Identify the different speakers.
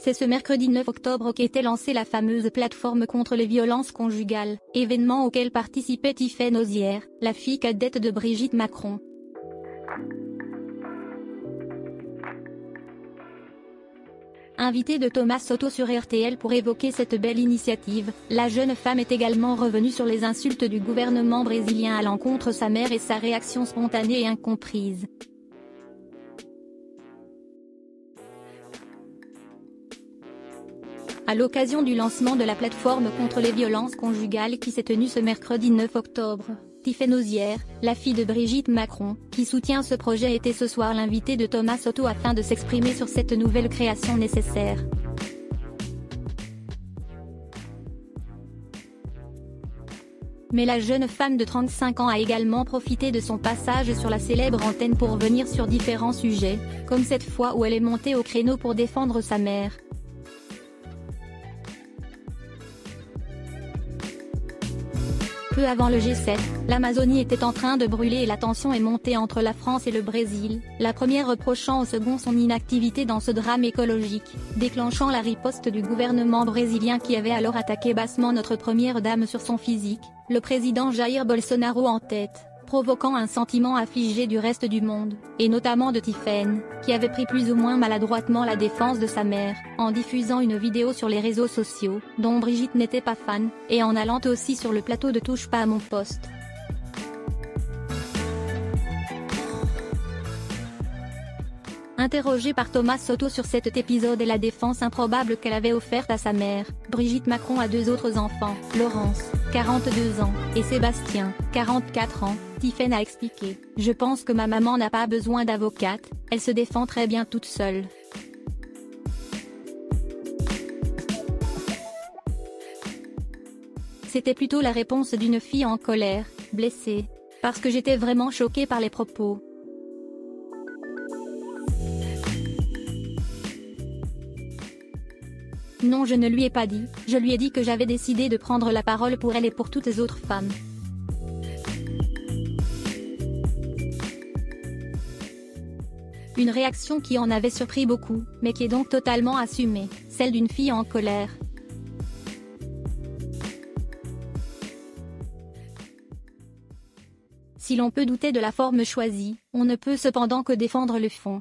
Speaker 1: C'est ce mercredi 9 octobre qu'était lancée la fameuse plateforme contre les violences conjugales, événement auquel participait Tiffaine Ozière, la fille cadette de Brigitte Macron. Invitée de Thomas Soto sur RTL pour évoquer cette belle initiative, la jeune femme est également revenue sur les insultes du gouvernement brésilien à l'encontre de sa mère et sa réaction spontanée et incomprise. À l'occasion du lancement de la plateforme contre les violences conjugales qui s'est tenue ce mercredi 9 octobre, Tiffaine Ozière, la fille de Brigitte Macron, qui soutient ce projet, était ce soir l'invitée de Thomas Soto afin de s'exprimer sur cette nouvelle création nécessaire. Mais la jeune femme de 35 ans a également profité de son passage sur la célèbre antenne pour revenir sur différents sujets, comme cette fois où elle est montée au créneau pour défendre sa mère. Peu avant le G7, l'Amazonie était en train de brûler et la tension est montée entre la France et le Brésil, la première reprochant au second son inactivité dans ce drame écologique, déclenchant la riposte du gouvernement brésilien qui avait alors attaqué bassement notre première dame sur son physique, le président Jair Bolsonaro en tête, provoquant un sentiment affligé du reste du monde, et notamment de Tiffaine, qui avait pris plus ou moins maladroitement la défense de sa mère, en diffusant une vidéo sur les réseaux sociaux, dont Brigitte n'était pas fan, et en allant aussi sur le plateau de Touche pas à mon poste. Interrogée par Thomas Soto sur cet épisode et la défense improbable qu'elle avait offerte à sa mère, Brigitte Macron a deux autres enfants, Laurence, 42 ans, et Sébastien, 44 ans, Tiffaine a expliqué « Je pense que ma maman n'a pas besoin d'avocate, elle se défend très bien toute seule. » C'était plutôt la réponse d'une fille en colère, blessée, parce que j'étais vraiment choquée par les propos. Non, je ne lui ai pas dit, je lui ai dit que j'avais décidé de prendre la parole pour elle et pour toutes les autres femmes. Une réaction qui en avait surpris beaucoup, mais qui est donc totalement assumée, celle d'une fille en colère. Si l'on peut douter de la forme choisie, on ne peut cependant que défendre le fond.